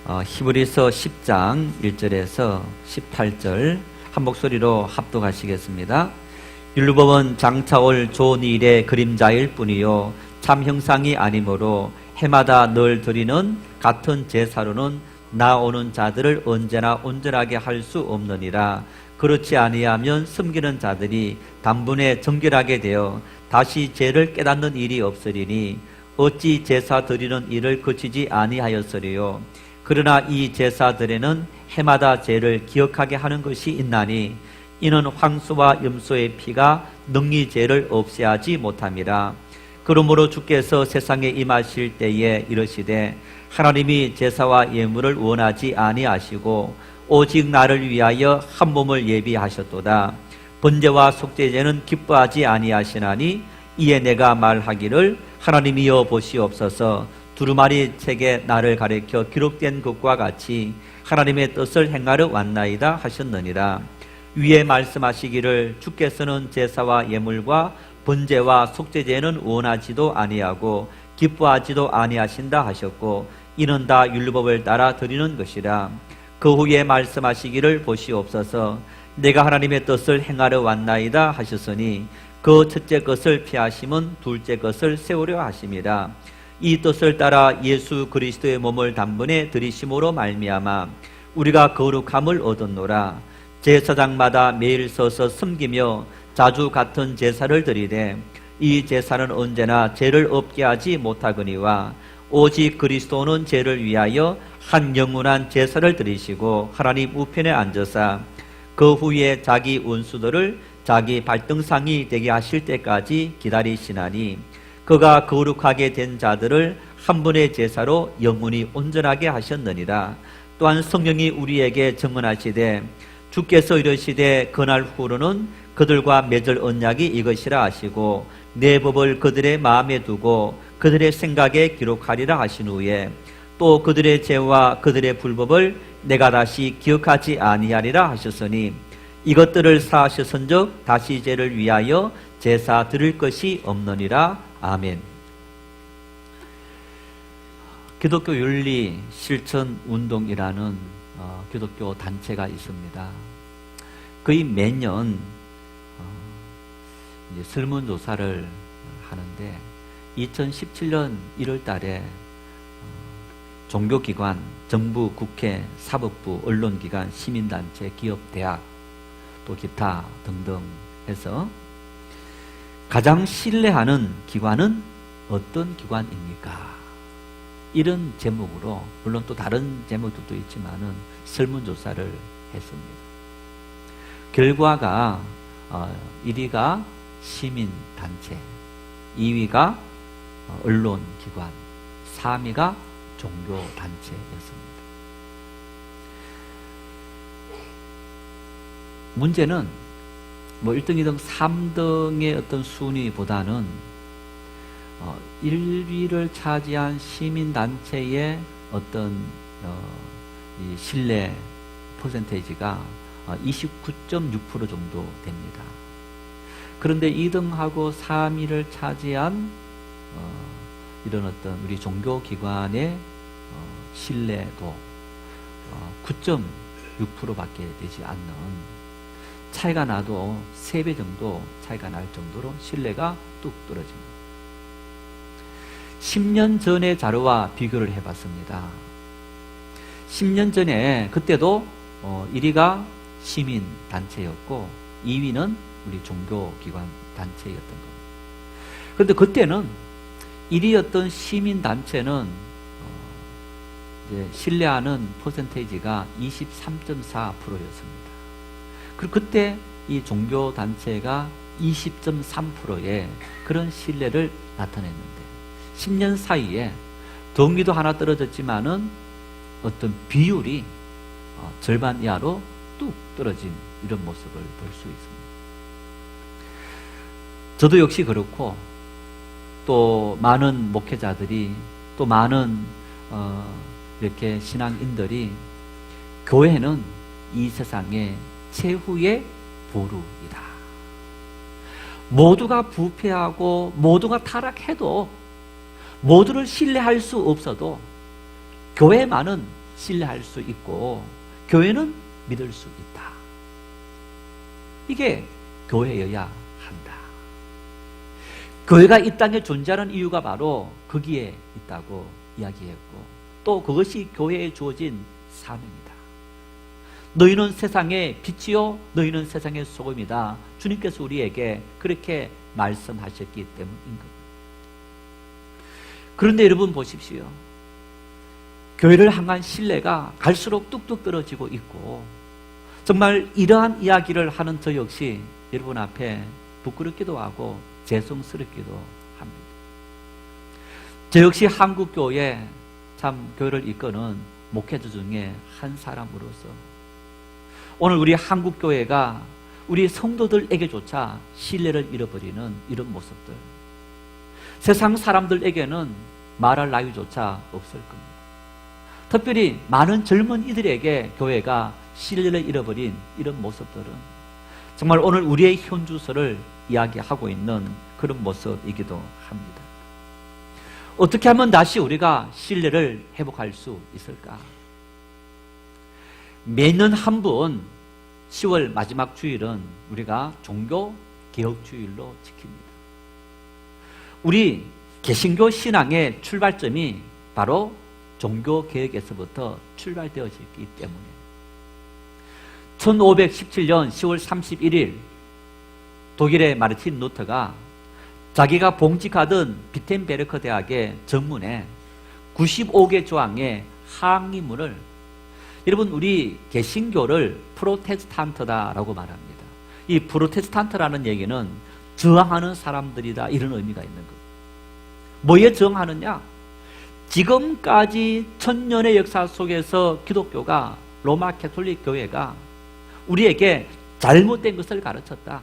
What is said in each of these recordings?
히브리서 10장 1절에서 18절 한 목소리로 합독하시겠습니다. 율법은 장차올 좋은 일의 그림자일 뿐이요 참 형상이 아니므로 해마다 늘 드리는 같은 제사로는 나오는 자들을 언제나 온전하게 할 수 없느니라. 그렇지 아니하면 섬기는 자들이 단번에 정결하게 되어 다시 죄를 깨닫는 일이 없으리니 어찌 제사 드리는 일을 그치지 아니하였으리요. 그러나 이 제사들에는 해마다 죄를 기억하게 하는 것이 있나니 이는 황소와 염소의 피가 능히 죄를 없애하지 못함이라. 그러므로 주께서 세상에 임하실 때에 이르시되 하나님이 제사와 예물을 원하지 아니하시고 오직 나를 위하여 한 몸을 예비하셨도다. 번제와 속죄제는 기뻐하지 아니하시나니 이에 내가 말하기를 하나님이여 보시옵소서. 두루마리 책에 나를 가리켜 기록된 것과 같이 하나님의 뜻을 행하러 왔나이다 하셨느니라. 위에 말씀하시기를 주께서는 제사와 예물과 번제와 속죄제는 원하지도 아니하고 기뻐하지도 아니하신다 하셨고 이는 다 율법을 따라 드리는 것이라. 그 후에 말씀하시기를 보시옵소서. 내가 하나님의 뜻을 행하러 왔나이다 하셨으니 그 첫째 것을 피하심은 둘째 것을 세우려 하심이라. 이 뜻을 따라 예수 그리스도의 몸을 단번에 들이심으로 말미암아 우리가 거룩함을 얻었노라. 제사장마다 매일 서서 섬기며 자주 같은 제사를 드리되 이 제사는 언제나 죄를 없게 하지 못하거니와 오직 그리스도는 죄를 위하여 한 영원한 제사를 드리시고 하나님 우편에 앉으사 그 후에 자기 원수들을 자기 발등상이 되게 하실 때까지 기다리시나니 그가 거룩하게 된 자들을 한 번의 제사로 영원히 온전하게 하셨느니라. 또한 성령이 우리에게 증언하시되 주께서 이르시되 그날 후로는 그들과 맺을 언약이 이것이라 하시고 내 법을 그들의 마음에 두고 그들의 생각에 기록하리라 하신 후에 또 그들의 죄와 그들의 불법을 내가 다시 기억하지 아니하리라 하셨으니 이것들을 사하셨은즉 다시 죄를 위하여 제사 드릴 것이 없느니라. 아멘. 기독교 윤리 실천 운동이라는 기독교 단체가 있습니다. 거의 매년 설문조사를 하는데 2017년 1월 달에 종교기관, 정부, 국회, 사법부, 언론기관, 시민단체, 기업, 대학 또 기타 등등 해서 가장 신뢰하는 기관은 어떤 기관입니까? 이런 제목으로 물론 또 다른 제목들도 있지만은 설문조사를 했습니다. 결과가 1위가 시민단체, 2위가 언론기관, 3위가 종교단체였습니다. 문제는 1등, 2등, 3등의 어떤 순위보다는 1위를 차지한 시민단체의 어떤 이 신뢰 퍼센테이지가 29.6% 정도 됩니다. 그런데 2등하고 3위를 차지한 이런 어떤 우리 종교기관의 신뢰도 9.6%밖에 되지 않는 차이가 나도 3배 정도 차이가 날 정도로 신뢰가 뚝 떨어집니다. 10년 전의 자료와 비교를 해봤습니다. 10년 전에 그때도 1위가 시민단체였고 2위는 우리 종교기관 단체였던 겁니다. 그런데 그때는 1위였던 시민단체는 이제 신뢰하는 퍼센테이지가 23.4%였습니다. 그리고 그때 이 종교단체가 20.3%의 그런 신뢰를 나타냈는데 10년 사이에 덩이도 하나 떨어졌지만은 어떤 비율이 절반 이하로 뚝 떨어진 이런 모습을 볼 수 있습니다. 저도 역시 그렇고 또 많은 목회자들이 또 많은 이렇게 신앙인들이 교회는 이 세상의 최후의 보루이다. 모두가 부패하고 모두가 타락해도 모두를 신뢰할 수 없어도 교회만은 신뢰할 수 있고 교회는 믿을 수 있다. 이게 교회여야 한다. 교회가 이 땅에 존재하는 이유가 바로 거기에 있다고 이야기했고, 또 그것이 교회에 주어진 사명이다. 너희는 세상의 빛이요 너희는 세상의 소금이다. 주님께서 우리에게 그렇게 말씀하셨기 때문인 겁니다. 그런데 여러분 보십시오. 교회를 향한 신뢰가 갈수록 뚝뚝 떨어지고 있고, 정말 이러한 이야기를 하는 저 역시 여러분 앞에 부끄럽기도 하고 죄송스럽기도 합니다. 저 역시 한국교회 참 교회를 이끄는 목회자 중에 한 사람으로서 오늘 우리 한국교회가 우리 성도들에게조차 신뢰를 잃어버리는 이런 모습들, 세상 사람들에게는 말할 나위조차 없을 겁니다. 특별히 많은 젊은이들에게 교회가 신뢰를 잃어버린 이런 모습들은 정말 오늘 우리의 현주소를 이야기하고 있는 그런 모습이기도 합니다. 어떻게 하면 다시 우리가 신뢰를 회복할 수 있을까? 매년 한 번 10월 마지막 주일은 우리가 종교개혁주일로 지킵니다. 우리 개신교 신앙의 출발점이 바로 종교개혁에서부터 출발되어졌기 때문에 1517년 10월 31일 독일의 마르틴 루터가 자기가 봉직하던 비텐베르크 대학의 정문에 95개 조항의 항의문을, 여러분 우리 개신교를 프로테스탄트다라고 말합니다. 이 프로테스탄트라는 얘기는 저항하는 사람들이다, 이런 의미가 있는 겁니다. 뭐에 저항하느냐? 지금까지 천년의 역사 속에서 기독교가, 로마 캐톨릭 교회가 우리에게 잘못된 것을 가르쳤다,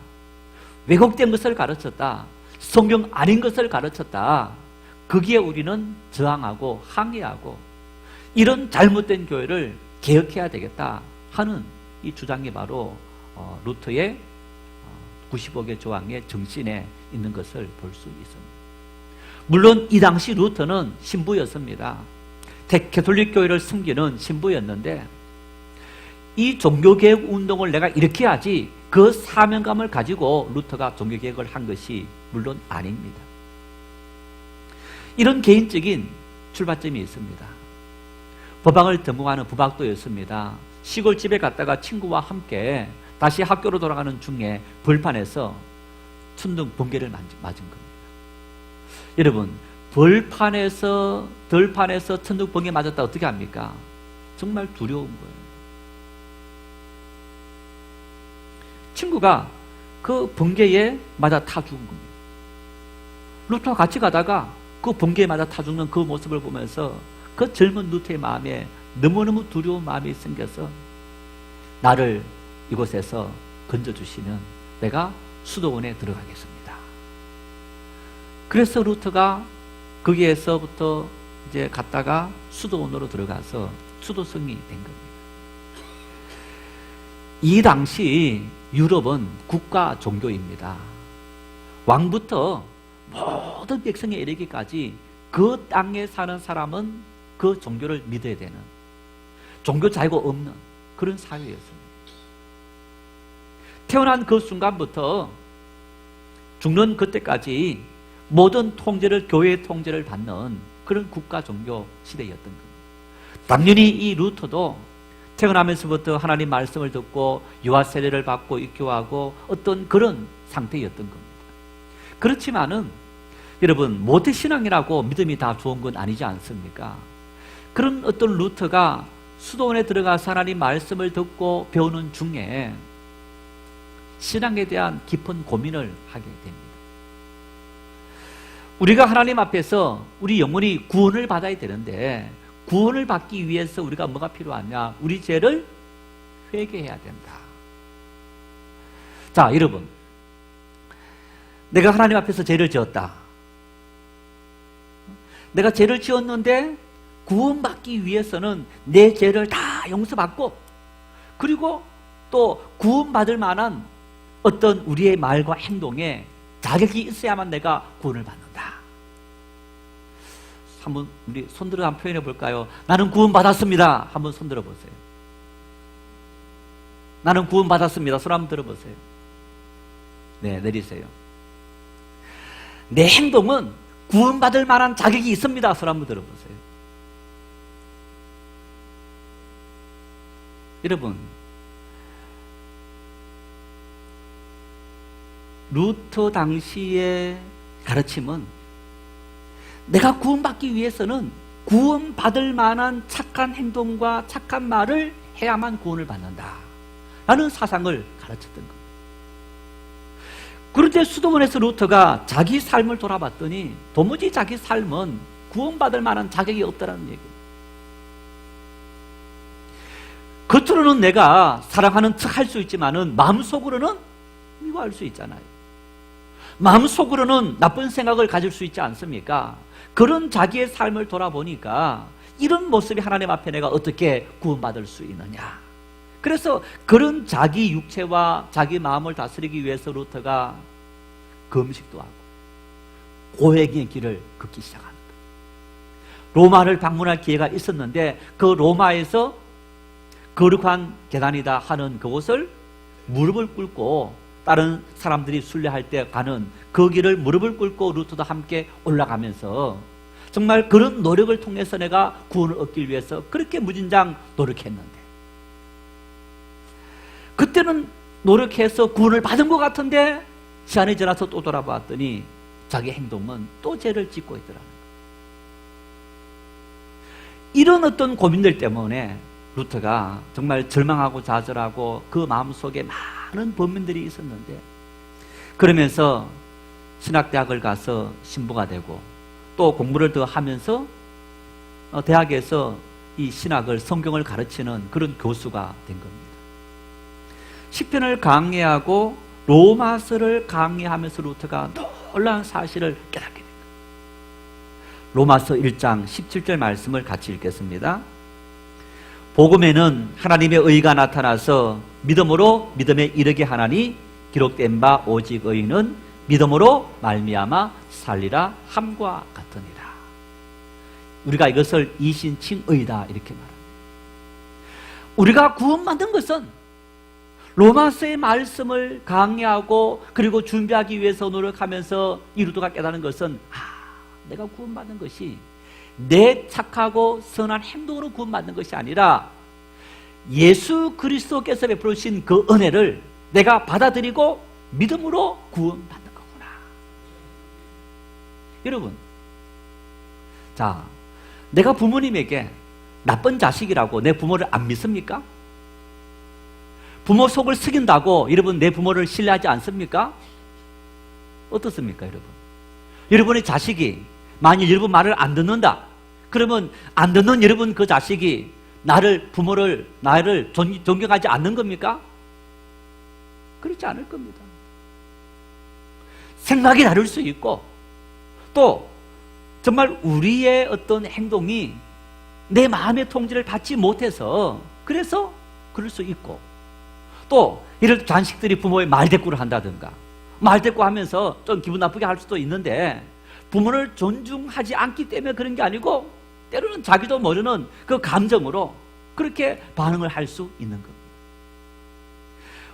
왜곡된 것을 가르쳤다, 성경 아닌 것을 가르쳤다. 거기에 우리는 저항하고 항의하고 이런 잘못된 교회를 개혁해야 되겠다 하는 이 주장이 바로 루터의 95개 조항의 정신에 있는 것을 볼 수 있습니다. 물론 이 당시 루터는 신부였습니다. 개톨릭 교회를 섬기는 신부였는데 이 종교개혁 운동을 내가 이렇게 하지, 그 사명감을 가지고 루터가 종교개혁을 한 것이 물론 아닙니다. 이런 개인적인 출발점이 있습니다. 법학을 전공하는 부박도였습니다. 시골 집에 갔다가 친구와 함께 다시 학교로 돌아가는 중에 벌판에서 천둥 번개를 맞은 겁니다. 여러분, 들판에서 천둥 번개 맞았다 어떻게 합니까? 정말 두려운 거예요. 친구가 그 번개에 맞아 타 죽은 겁니다. 루터와 같이 가다가 그 번개에 맞아 타 죽는 그 모습을 보면서 그 젊은 루터의 마음에 너무너무 두려운 마음이 생겨서, 나를 이곳에서 건져주시면 내가 수도원에 들어가겠습니다. 그래서 루터가 거기에서부터 이제 갔다가 수도원으로 들어가서 수도성이 된 겁니다. 이 당시 유럽은 국가 종교입니다. 왕부터 모든 백성에 이르기까지 그 땅에 사는 사람은 그 종교를 믿어야 되는, 종교 자유가 없는 그런 사회였습니다. 태어난 그 순간부터 죽는 그때까지 모든 통제를, 교회의 통제를 받는 그런 국가 종교 시대였던 겁니다. 당연히 이 루터도 태어나면서부터 하나님 말씀을 듣고 유아 세례를 받고 입교하고 어떤 그런 상태였던 겁니다. 그렇지만은 여러분, 모태신앙이라고 믿음이 다 좋은 건 아니지 않습니까? 그런 어떤 루터가 수도원에 들어가서 하나님 말씀을 듣고 배우는 중에 신앙에 대한 깊은 고민을 하게 됩니다. 우리가 하나님 앞에서 우리 영혼이 구원을 받아야 되는데, 구원을 받기 위해서 우리가 뭐가 필요하냐? 우리 죄를 회개해야 된다. 자, 여러분, 내가 하나님 앞에서 죄를 지었다. 내가 죄를 지었는데 구원받기 위해서는 내 죄를 다 용서받고, 그리고 또 구원받을 만한 어떤 우리의 말과 행동에 자격이 있어야만 내가 구원을 받는다. 한번 우리 손들어 한번 표현해 볼까요? 나는 구원받았습니다. 한번 손들어 보세요. 나는 구원받았습니다. 손 한번 들어보세요. 네, 내리세요. 내 행동은 구원받을 만한 자격이 있습니다. 손 한번 들어보세요. 여러분, 루터 당시의 가르침은 내가 구원받기 위해서는 구원받을 만한 착한 행동과 착한 말을 해야만 구원을 받는다 라는 사상을 가르쳤던 겁니다. 그런데 수도원에서 루터가 자기 삶을 돌아봤더니 도무지 자기 삶은 구원받을 만한 자격이 없다는 얘기예요. 겉으로는 내가 사랑하는 척 할 수 있지만은 마음속으로는 미워할 수 있잖아요. 마음속으로는 나쁜 생각을 가질 수 있지 않습니까? 그런 자기의 삶을 돌아보니까 이런 모습이 하나님 앞에 내가 어떻게 구원받을 수 있느냐. 그래서 그런 자기 육체와 자기 마음을 다스리기 위해서 루터가 금식도 하고 고행의 길을 걷기 시작합니다. 로마를 방문할 기회가 있었는데 그 로마에서 거룩한 계단이다 하는 그곳을 무릎을 꿇고 다른 사람들이 순례할 때 가는 그 길을 무릎을 꿇고 루터도 함께 올라가면서 정말 그런 노력을 통해서 내가 구원을 얻기 위해서 그렇게 무진장 노력했는데 그때는 노력해서 구원을 받은 것 같은데 시간이 지나서 또 돌아봤더니 자기 행동은 또 죄를 짓고 있더라는 거예요. 이런 어떤 고민들 때문에 루터가 정말 절망하고 좌절하고 그 마음속에 많은 범민들이 있었는데 그러면서 신학대학을 가서 신부가 되고 또 공부를 더 하면서 대학에서 이 신학을 성경을 가르치는 그런 교수가 된 겁니다. 시편을 강의하고 로마서를 강의하면서 루터가 놀라운 사실을 깨닫게 됩니다. 로마서 1장 17절 말씀을 같이 읽겠습니다. 복음에는 하나님의 의가 나타나서 믿음으로 믿음에 이르게 하나니 기록된 바 오직 의인은 믿음으로 말미암아 살리라 함과 같으니라. 우리가 이것을 이신칭의다 이렇게 말합니다. 우리가 구원받은 것은 로마서의 말씀을 강의하고 그리고 준비하기 위해서 노력하면서 이 루터가 깨닫는 것은 내가 구원받은 것이 내 착하고 선한 행동으로 구원받는 것이 아니라 예수 그리스도께서 베풀어 주신 그 은혜를 내가 받아들이고 믿음으로 구원받는 거구나. 여러분, 자, 내가 부모님에게 나쁜 자식이라고 내 부모를 안 믿습니까? 부모 속을 속인다고 여러분 내 부모를 신뢰하지 않습니까? 어떻습니까, 여러분? 여러분의 자식이 만일 여러분 말을 안 듣는다. 그러면 안 듣는 여러분 그 자식이 나를 존경하지 않는 겁니까? 그렇지 않을 겁니다. 생각이 다를 수 있고 또 정말 우리의 어떤 행동이 내 마음의 통제를 받지 못해서 그래서 그럴 수 있고 또 예를 들어 자식들이 부모의 말대꾸를 한다든가 말대꾸 하면서 좀 기분 나쁘게 할 수도 있는데 부모를 존중하지 않기 때문에 그런 게 아니고 때로는 자기도 모르는 그 감정으로 그렇게 반응을 할 수 있는 겁니다.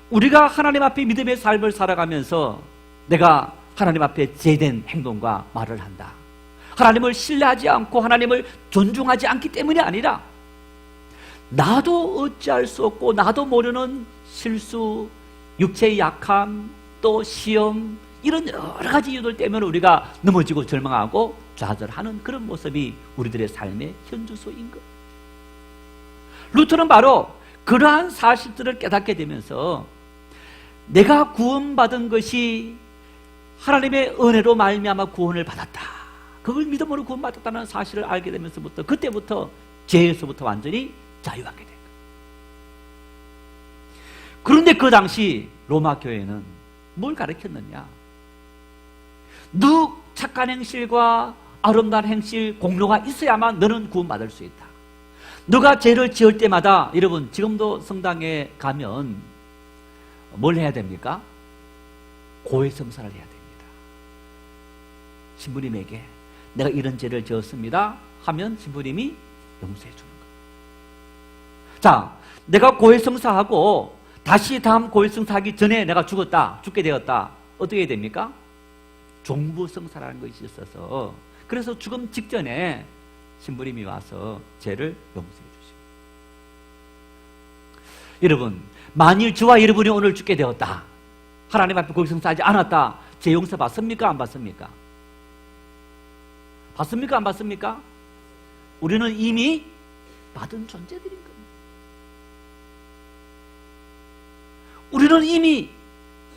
우리가 하나님 앞에 믿음의 삶을 살아가면서 내가 하나님 앞에 제된 행동과 말을 한다. 하나님을 신뢰하지 않고 하나님을 존중하지 않기 때문이 아니라 나도 어찌할 수 없고 나도 모르는 실수, 육체의 약함, 또 시험 이런 여러 가지 이유들 때문에 우리가 넘어지고 절망하고 좌절하는 그런 모습이 우리들의 삶의 현주소인 것. 루터는 바로 그러한 사실들을 깨닫게 되면서 내가 구원받은 것이 하나님의 은혜로 말미암아 구원을 받았다. 그걸 믿음으로 구원받았다는 사실을 알게 되면서부터 그때부터 죄에서부터 완전히 자유하게 된 거예요. 그런데 그 당시 로마 교회는 뭘 가르쳤느냐? 너 착한 행실과 아름다운 행실, 공로가 있어야만 너는 구원받을 수 있다. 너가 죄를 지을 때마다 여러분 지금도 성당에 가면 뭘 해야 됩니까? 고해성사를 해야 됩니다. 신부님에게 내가 이런 죄를 지었습니다 하면 신부님이 용서해 주는 거예요. 자, 내가 고해성사하고 다시 다음 고해성사하기 전에 내가 죽게 되었다. 어떻게 됩니까? 종부성사라는 것이 있어서, 그래서 죽음 직전에 신부님이 와서 죄를 용서해 주십니다. 여러분, 만일 저와 여러분이 오늘 죽게 되었다, 하나님 앞에 고해성사하지 않았다, 죄 용서 받습니까? 안 받습니까? 받습니까? 안 받습니까? 우리는 이미 받은 존재들인 겁니다. 우리는 이미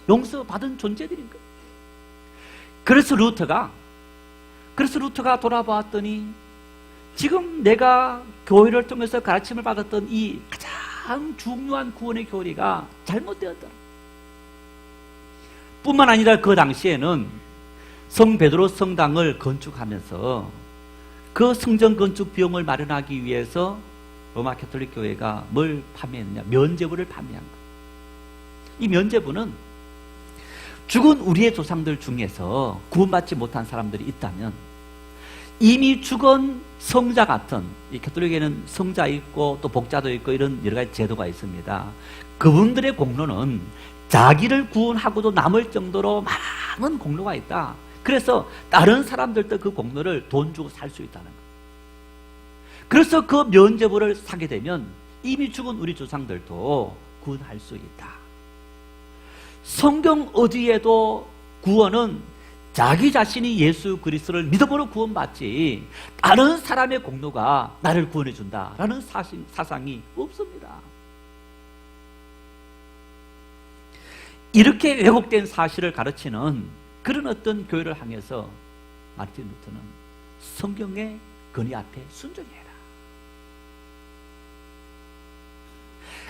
용서받은 존재들인 거예요. 그래서 루터가 돌아보았더니 지금 내가 교회를 통해서 가르침을 받았던 이 가장 중요한 구원의 교리가 잘못되었더라. 뿐만 아니라 그 당시에는 성 베드로 성당을 건축하면서 그 성전 건축 비용을 마련하기 위해서 로마 가톨릭 교회가 뭘 판매했느냐? 면죄부를 판매한 거예요. 이 면죄부는 죽은 우리의 조상들 중에서 구원받지 못한 사람들이 있다면 이미 죽은 성자 같은, 이 가톨릭에는 성자 있고 또 복자도 있고 이런 여러 가지 제도가 있습니다. 그분들의 공로는 자기를 구원하고도 남을 정도로 많은 공로가 있다. 그래서 다른 사람들도 그 공로를 돈 주고 살 수 있다는 거예요. 그래서 그 면죄부를 사게 되면 이미 죽은 우리 조상들도 구원할 수 있다. 성경 어디에도 구원은 자기 자신이 예수 그리스도를 믿음으로 구원받지 다른 사람의 공로가 나를 구원해 준다라는 사상이 없습니다. 이렇게 왜곡된 사실을 가르치는 그런 어떤 교회를 향해서 마르틴 루터는 성경의 권위 앞에 순종해라,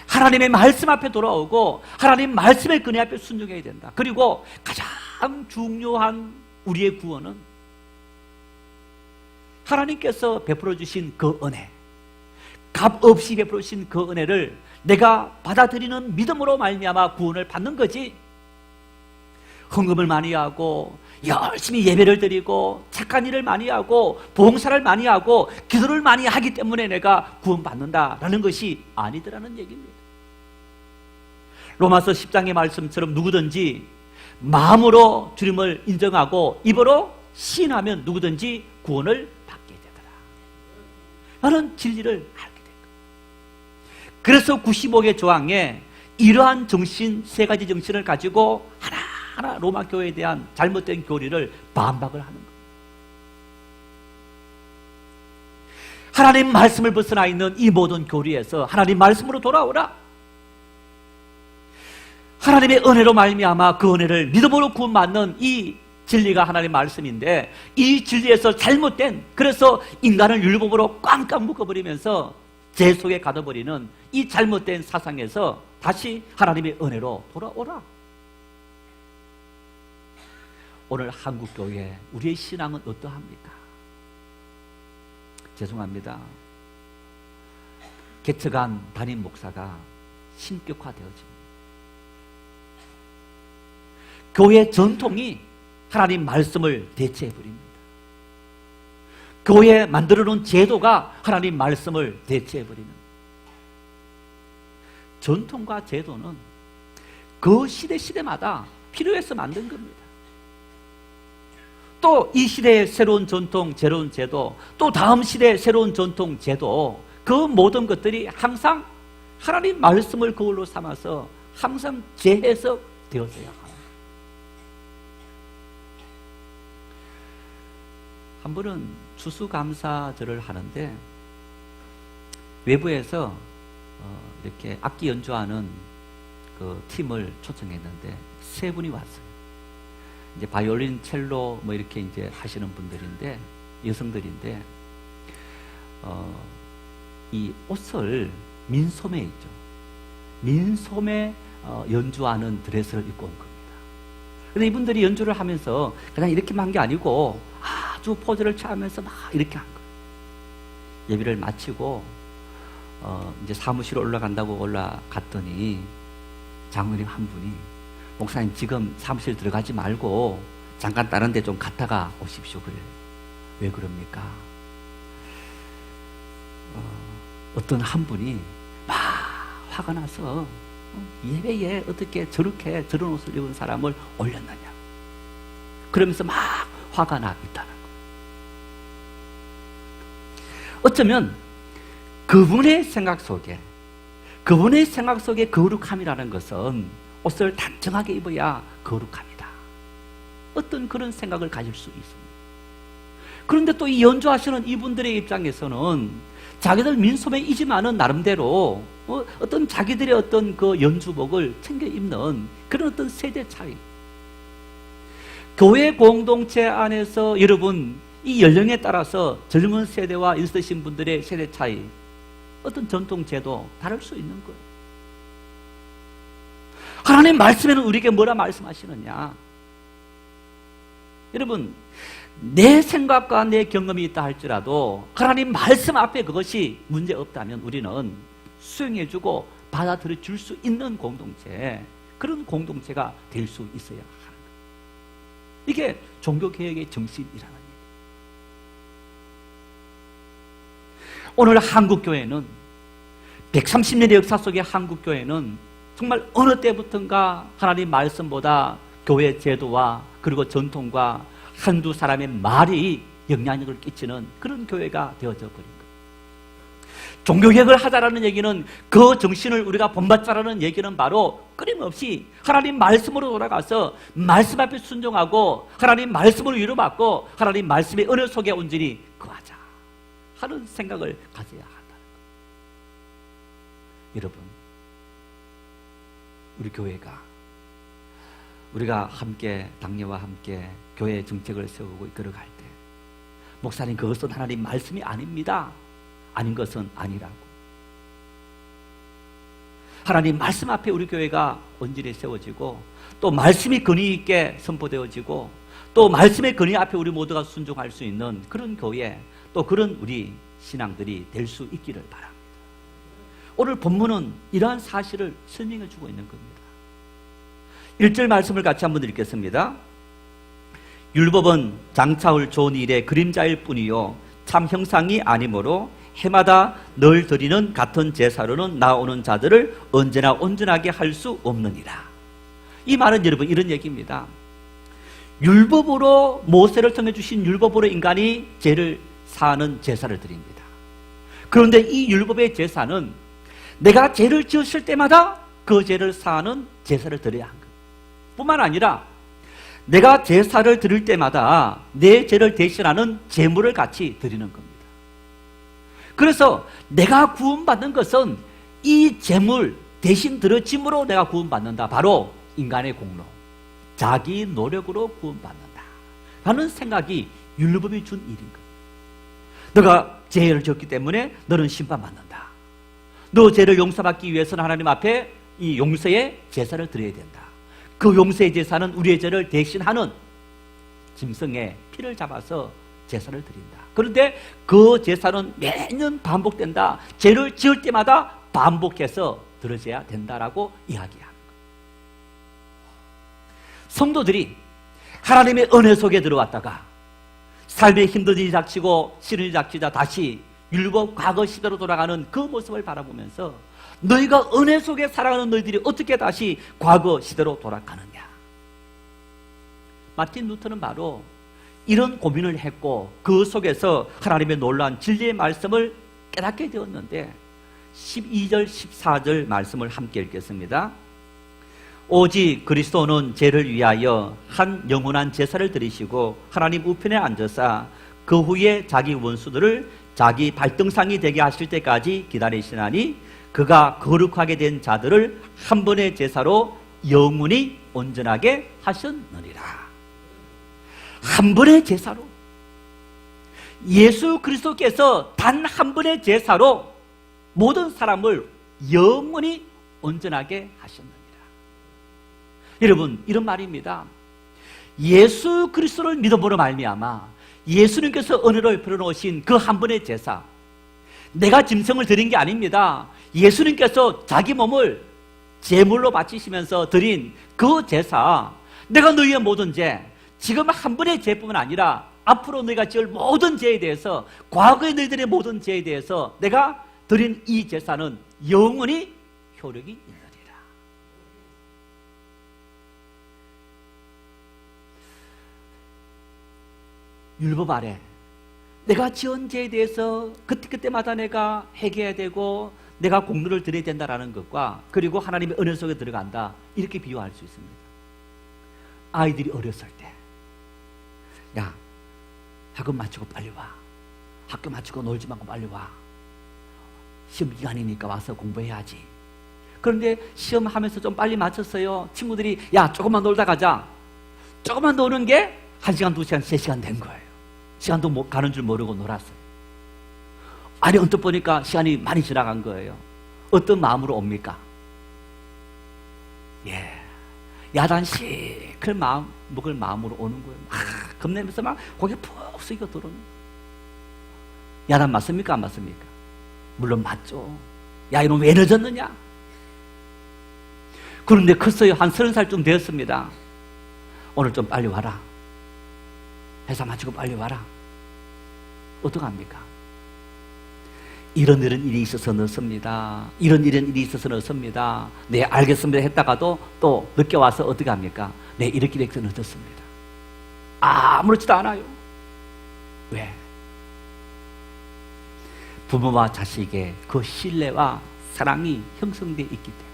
하나님의 말씀 앞에 돌아오고 하나님 말씀의 권위 앞에 순종해야 된다. 그리고 가장 중요한 우리의 구원은 하나님께서 베풀어 주신 그 은혜, 값없이 베풀어 주신 그 은혜를 내가 받아들이는 믿음으로 말미암아 구원을 받는 거지, 헌금을 많이 하고 열심히 예배를 드리고 착한 일을 많이 하고 봉사를 많이 하고 기도를 많이 하기 때문에 내가 구원받는다라는 것이 아니더라는 얘기입니다. 로마서 10장의 말씀처럼 누구든지 마음으로 주님을 인정하고 입으로 시인하면 누구든지 구원을 받게 되더라 라는 진리를 알게 된 거예요. 그래서 95개 조항에 이러한 정신, 세 가지 정신을 가지고 하나하나 로마 교회에 대한 잘못된 교리를 반박을 하는 거예요. 하나님 말씀을 벗어나 있는 이 모든 교리에서 하나님 말씀으로 돌아오라. 하나님의 은혜로 말미암아 그 은혜를 믿음으로 구원받는 이 진리가 하나님의 말씀인데, 이 진리에서 잘못된, 그래서 인간을 율법으로 꽝꽝 묶어버리면서 죄 속에 가둬버리는 이 잘못된 사상에서 다시 하나님의 은혜로 돌아오라. 오늘 한국교회 우리의 신앙은 어떠합니까? 죄송합니다. 개척한 담임 목사가 신격화되어집니다. 교회 전통이 하나님 말씀을 대체해버립니다. 교회에 만들어놓은 제도가 하나님 말씀을 대체해버리는, 전통과 제도는 그 시대마다 필요해서 만든 겁니다. 또 이 시대의 새로운 전통, 새로운 제도, 또 다음 시대의 새로운 전통, 제도, 그 모든 것들이 항상 하나님 말씀을 그걸로 삼아서 항상 재해석되어져야 합니다. 한 번은 추수감사절을 하는데 외부에서 이렇게 악기 연주하는 그 팀을 초청했는데 세 분이 왔어요. 이제 바이올린, 첼로 뭐 이렇게 이제 하시는 분들인데, 여성들인데 이 옷을 민소매 있죠. 민소매 연주하는 드레스를 입고 온 겁니다. 근데 이분들이 연주를 하면서 그냥 이렇게만 한 게 아니고 아주 포즈를 취하면서 막 이렇게 한 거예요. 예배를 마치고 이제 사무실에 올라간다고 올라갔더니 장로님 한 분이, 목사님 지금 사무실 들어가지 말고 잠깐 다른 데 좀 갔다가 오십시오. 그래요. 왜 그럽니까? 어떤 한 분이 막 화가 나서 예배에 어떻게 저렇게 저런 옷을 입은 사람을 올렸느냐, 그러면서 막 화가 나 있다는 거예요. 어쩌면 그분의 생각 속에 거룩함이라는 것은 옷을 단정하게 입어야 거룩합니다, 어떤 그런 생각을 가질 수 있습니다. 그런데 또 이 연주하시는 이분들의 입장에서는 자기들 민소매이지만은 나름대로 어떤 자기들의 어떤 그 연주복을 챙겨 입는 그런 어떤 세대 차이, 교회 공동체 안에서 여러분 이 연령에 따라서 젊은 세대와 있으신 분들의 세대 차이, 어떤 전통 제도 다를 수 있는 거예요. 하나님 말씀에는 우리에게 뭐라 말씀하시느냐? 여러분, 내 생각과 내 경험이 있다 할지라도 하나님 말씀 앞에 그것이 문제 없다면 우리는 수용해주고 받아들여 줄 수 있는 공동체, 그런 공동체가 될 수 있어야 하는 거예요. 이게 종교개혁의 정신이라는 얘기예요. 오늘 한국교회는 130년의 역사 속의 한국교회는 정말 어느 때부턴가 하나님 말씀보다 교회 제도와 그리고 전통과 한두 사람의 말이 영향력을 끼치는 그런 교회가 되어져 버린 거예요. 종교개혁을 하자라는 얘기는, 그 정신을 우리가 본받자라는 얘기는 바로 끊임없이 하나님 말씀으로 돌아가서 말씀 앞에 순종하고 하나님 말씀으로 위로받고 하나님 말씀의 은혜 속에 온전히 거하자 하는 생각을 가져야 한다는 거예요. 여러분, 우리 교회가, 우리가 함께 당례와 함께 교회 정책을 세우고 이끌어갈 때, 목사님 그것은 하나님 말씀이 아닙니다, 아닌 것은 아니라고, 하나님 말씀 앞에 우리 교회가 온전히 세워지고 또 말씀이 근위 있게 선포되어지고 또 말씀의 근위 앞에 우리 모두가 순종할 수 있는 그런 교회, 또 그런 우리 신앙들이 될 수 있기를 바랍니다. 오늘 본문은 이러한 사실을 설명해 주고 있는 겁니다. 1절 말씀을 같이 한번 읽겠습니다. 율법은 장차올 좋은 일의 그림자일 뿐이요 참 형상이 아니므로 해마다 늘 드리는 같은 제사로는 나오는 자들을 언제나 온전하게 할 수 없느니라. 이 말은 여러분 이런 얘기입니다. 율법으로, 모세를 통해 주신 율법으로 인간이 죄를 사하는 제사를 드립니다. 그런데 이 율법의 제사는 내가 죄를 지었을 때마다 그 죄를 사하는 제사를 드려야 한 거예요. 뿐만 아니라 내가 제사를 드릴 때마다 내 죄를 대신하는 제물을 같이 드리는 겁니다. 그래서 내가 구원받는 것은 이 제물 대신 드려짐으로 내가 구원받는다. 바로 인간의 공로, 자기 노력으로 구원받는다 하는 생각이 율법이 준 일인 거예요. 너가 죄를 지었기 때문에 너는 심판받는다. 너 죄를 용서받기 위해서는 하나님 앞에 이 용서의 제사를 드려야 된다. 그 용서의 제사는 우리의 죄를 대신하는 짐승의 피를 잡아서 제사를 드린다. 그런데 그 제사는 매년 반복된다. 죄를 지을 때마다 반복해서 드려져야 된다라고 이야기합니다. 성도들이 하나님의 은혜 속에 들어왔다가 삶의 힘든 일이 닥치고 싫은 일이 닥치자 다시 율법 과거 시대로 돌아가는 그 모습을 바라보면서 너희가 은혜 속에 살아가는 너희들이 어떻게 다시 과거 시대로 돌아가느냐. 마틴 루터는 바로 이런 고민을 했고 그 속에서 하나님의 놀라운 진리의 말씀을 깨닫게 되었는데 12절 14절 말씀을 함께 읽겠습니다. 오직 그리스도는 죄를 위하여 한 영원한 제사를 드리시고 하나님 우편에 앉으사 그 후에 자기 원수들을 자기 발등상이 되게 하실 때까지 기다리시나니 그가 거룩하게 된 자들을 한 번의 제사로 영원히 온전하게 하셨느니라. 한 번의 제사로, 예수 그리스도께서 단 한 번의 제사로 모든 사람을 영원히 온전하게 하셨느니라. 여러분, 이런 말입니다. 예수 그리스도를 믿음으로 말미암아 예수님께서 은혜로 베풀어 놓으신 그 한 번의 제사, 내가 짐승을 드린 게 아닙니다. 예수님께서 자기 몸을 제물로 바치시면서 드린 그 제사, 내가 너희의 모든 죄, 지금 한 번의 죄뿐만 아니라 앞으로 너희가 지을 모든 죄에 대해서, 과거의 너희들의 모든 죄에 대해서 내가 드린 이 제사는 영원히 효력이 있느니라. 율법 아래 내가 지은 죄에 대해서 그때마다 내가 회개해야 되고 내가 공로를 드려야 된다라는 것과, 그리고 하나님의 은혜 속에 들어간다, 이렇게 비유할 수 있습니다. 아이들이 어렸을 때, 야, 학원 마치고 빨리 와, 학교 마치고 놀지 말고 빨리 와, 시험 기간이니까 와서 공부해야지. 그런데 시험하면서 좀 빨리 마쳤어요. 친구들이 야, 조금만 놀다 가자. 조금만 노는 게 1시간, 2시간, 3시간 된 거예요. 시간도 가는 줄 모르고 놀았어요. 아니, 언뜻 보니까 시간이 많이 지나간 거예요. 어떤 마음으로 옵니까? 예, 야단식 먹을 마음으로 오는 거예요. 겁내면서 막 고개 푹 숙이고 들어오는. 야단 맞습니까? 안 맞습니까? 물론 맞죠. 야, 이놈 왜 늦었느냐? 그런데 컸어요. 한 30살쯤 되었습니다. 오늘 좀 빨리 와라. 회사 마치고 빨리 와라. 어떡합니까? 이런 일이 있어서 늦습니다. 이런 일이 있어서 늦습니다. 네, 알겠습니다 했다가도 또 늦게 와서 어떻게 합니까? 네, 이렇게 해서 늦었습니다. 아무렇지도 않아요. 왜? 부모와 자식의 그 신뢰와 사랑이 형성되어 있기 때문에.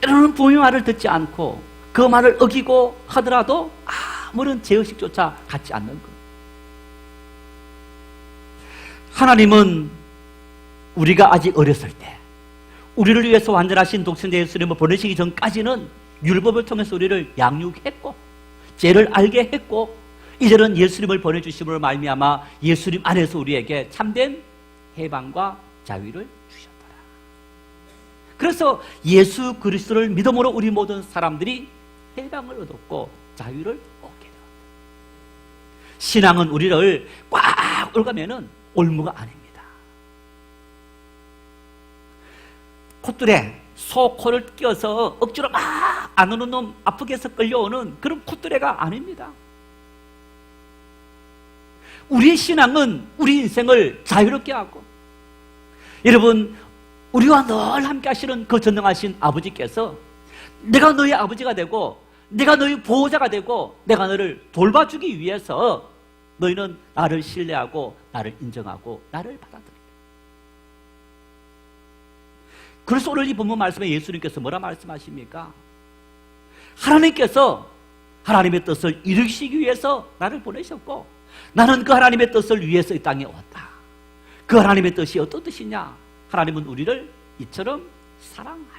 때로는 부모의 말을 듣지 않고 그 말을 어기고 하더라도 아무런 죄의식조차 갖지 않는 것. 하나님은 우리가 아직 어렸을 때 우리를 위해서 완전하신 독생자 예수님을 보내시기 전까지는 율법을 통해서 우리를 양육했고 죄를 알게 했고, 이제는 예수님을 보내주심으로 말미암아 예수님 안에서 우리에게 참된 해방과 자유를 주셨더라. 그래서 예수 그리스도를 믿음으로 우리 모든 사람들이 해방을 얻었고 자유를 얻게 되었다. 신앙은 우리를 꽉 얽으면은 올무가 아닙니다. 콧뚜레, 소 코를 끼워서 억지로 막 안 오는 놈 아프게 해서 끌려오는 그런 콧뚜레가 아닙니다. 우리의 신앙은 우리 인생을 자유롭게 하고, 여러분, 우리와 늘 함께 하시는 그 전능하신 아버지께서 내가 너의 아버지가 되고 내가 너의 보호자가 되고 내가 너를 돌봐주기 위해서 너희는 나를 신뢰하고 나를 인정하고 나를 받아들여. 그래서 오늘 이 본문 말씀에 예수님께서 뭐라 말씀하십니까? 하나님께서 하나님의 뜻을 이루시기 위해서 나를 보내셨고 나는 그 하나님의 뜻을 위해서 이 땅에 왔다. 그 하나님의 뜻이 어떤 뜻이냐? 하나님은 우리를 이처럼 사랑하셨다.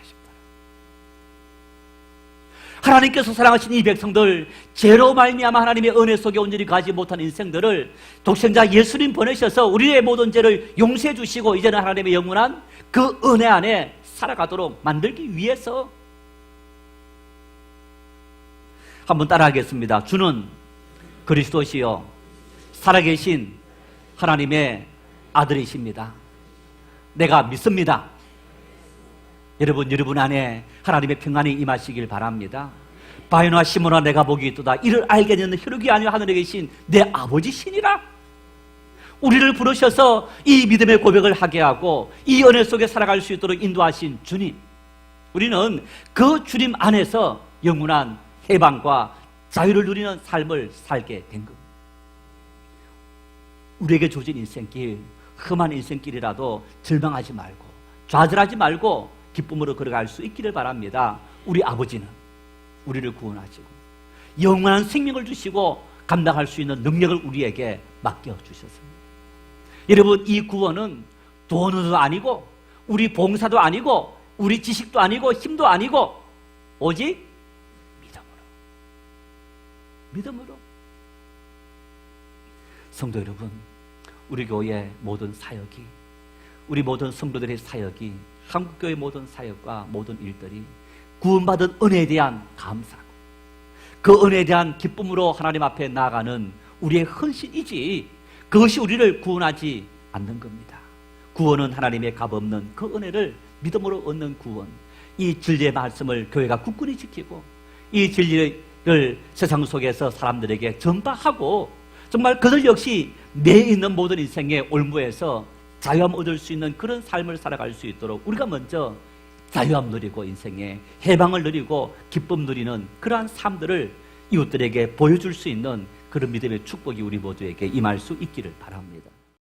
하나님께서 사랑하신 이 백성들, 죄로 말미암아 하나님의 은혜 속에 온전히 가지 못한 인생들을 독생자 예수님 보내셔서 우리의 모든 죄를 용서해 주시고 이제는 하나님의 영원한 그 은혜 안에 살아가도록 만들기 위해서. 한번 따라하겠습니다. 주는 그리스도시요 살아계신 하나님의 아들이십니다. 내가 믿습니다. 여러분 안에 하나님의 평안이 임하시길 바랍니다. 바요나 시몬아 내가 복이 있도다. 이를 알게 되는 혈육이 아니요 하늘에 계신 내 아버지시니라. 우리를 부르셔서 이 믿음의 고백을 하게 하고 이 은혜 속에 살아갈 수 있도록 인도하신 주님, 우리는 그 주님 안에서 영원한 해방과 자유를 누리는 삶을 살게 된 겁니다. 우리에게 주어진 인생길, 험한 인생길이라도 절망하지 말고 좌절하지 말고 기쁨으로 걸어갈 수 있기를 바랍니다. 우리 아버지는 우리를 구원하시고 영원한 생명을 주시고 감당할 수 있는 능력을 우리에게 맡겨주셨습니다. 여러분, 이 구원은 돈도 아니고 우리 봉사도 아니고 우리 지식도 아니고 힘도 아니고 오직 믿음으로. 성도 여러분, 우리 교회 모든 사역이, 우리 모든 성도들의 사역이, 한국교회 모든 사역과 모든 일들이 구원받은 은혜에 대한 감사고 그 은혜에 대한 기쁨으로 하나님 앞에 나아가는 우리의 헌신이지 그것이 우리를 구원하지 않는 겁니다. 구원은 하나님의 값없는 그 은혜를 믿음으로 얻는 구원, 이 진리의 말씀을 교회가 굳건히 지키고 이 진리의 세상 속에서 사람들에게 전파하고 정말 그들 역시 내 있는 모든 인생의 올무에서 자유함 얻을 수 있는 그런 삶을 살아갈 수 있도록 우리가 먼저 자유함 누리고 인생의 해방을 누리고 기쁨 누리는 그러한 삶들을 이웃들에게 보여줄 수 있는 그런 믿음의 축복이 우리 모두에게 임할 수 있기를 바랍니다.